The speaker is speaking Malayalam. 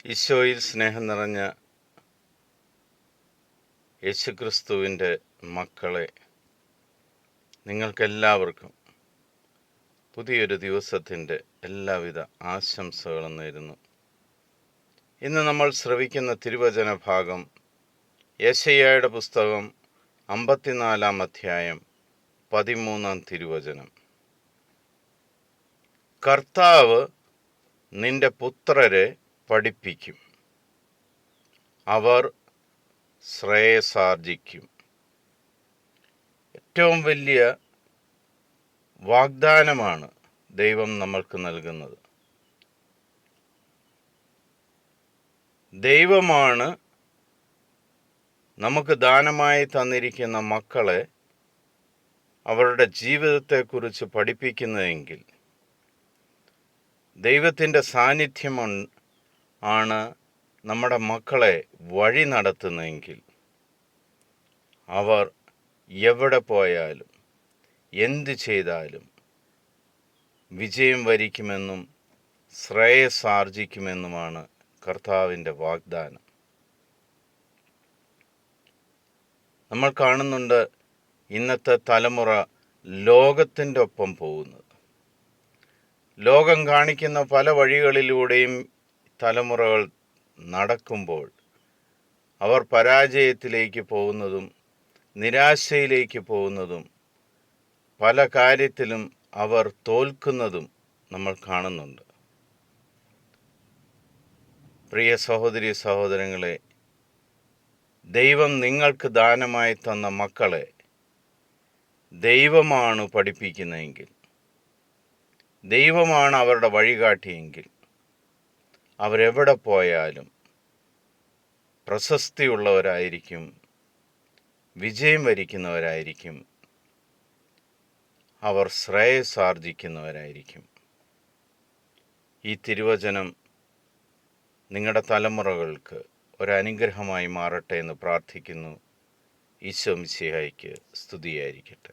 ഈശോയിൽ സ്നേഹം നിറഞ്ഞ യേശുക്രിസ്തുവിൻ്റെ മക്കളെ, നിങ്ങൾക്കെല്ലാവർക്കും പുതിയൊരു ദിവസത്തിൻ്റെ എല്ലാവിധ ആശംസകളും നേരുന്നു. ഇന്ന് നമ്മൾ ശ്രവിക്കുന്ന തിരുവചന ഭാഗം യെശയ്യായുടെ പുസ്തകം 54-ാം അധ്യായം 13-ാം തിരുവചനം. കർത്താവ് നിന്റെ പുത്രരെ പഠിപ്പിക്കും, അവർ ശ്രേയസാർജിക്കും. ഏറ്റവും വലിയ വാഗ്ദാനമാണ് ദൈവം നമ്മൾക്ക് നൽകുന്നത്. ദൈവമാണ് നമുക്ക് ദാനമായി തന്നിരിക്കുന്ന മക്കളെ അവരുടെ ജീവിതത്തെക്കുറിച്ച് പഠിപ്പിക്കുന്നതെങ്കിൽ, ദൈവത്തിൻ്റെ സാന്നിധ്യം ആണ് നമ്മുടെ മക്കളെ വഴി നടത്തുന്നതെങ്കിൽ, അവർ എവിടെ പോയാലും എന്ത് ചെയ്താലും വിജയം വരിക്കുമെന്നും ശ്രേയസാർജിക്കുമെന്നുമാണ് കർത്താവിൻ്റെ വാഗ്ദാനം. നമ്മൾ കാണുന്നുണ്ട് ഇന്നത്തെ തലമുറ ലോകത്തിൻ്റെ ഒപ്പം പോകുന്നത്. ലോകം കാണിക്കുന്ന പല വഴികളിലൂടെയും തലമുറകൾ നടക്കുമ്പോൾ അവർ പരാജയത്തിലേക്ക് പോകുന്നതും നിരാശയിലേക്ക് പോകുന്നതും പല കാര്യത്തിലും അവർ തോൽക്കുന്നതും നമ്മൾ കാണുന്നുണ്ട്. പ്രിയ സഹോദരി സഹോദരങ്ങളെ, ദൈവം നിങ്ങൾക്ക് ദാനമായി തന്ന മക്കളെ ദൈവമാണ് പഠിപ്പിക്കുന്നതെങ്കിൽ, ദൈവമാണ് അവരുടെ വഴികാട്ടിയെങ്കിൽ, അവരെവിടെ പോയാലും പ്രശസ്തിയുള്ളവരായിരിക്കും, വിജയം വരിക്കുന്നവരായിരിക്കും, അവർ ശ്രേയസാർജിക്കുന്നവരായിരിക്കും. ഈ തിരുവചനം നിങ്ങളുടെ തലമുറകൾക്ക് ഒരനുഗ്രഹമായി മാറട്ടെ എന്ന് പ്രാർത്ഥിക്കുന്നു. ഈശോ മിശിഹായ്ക്ക് സ്തുതിയായിരിക്കട്ടെ.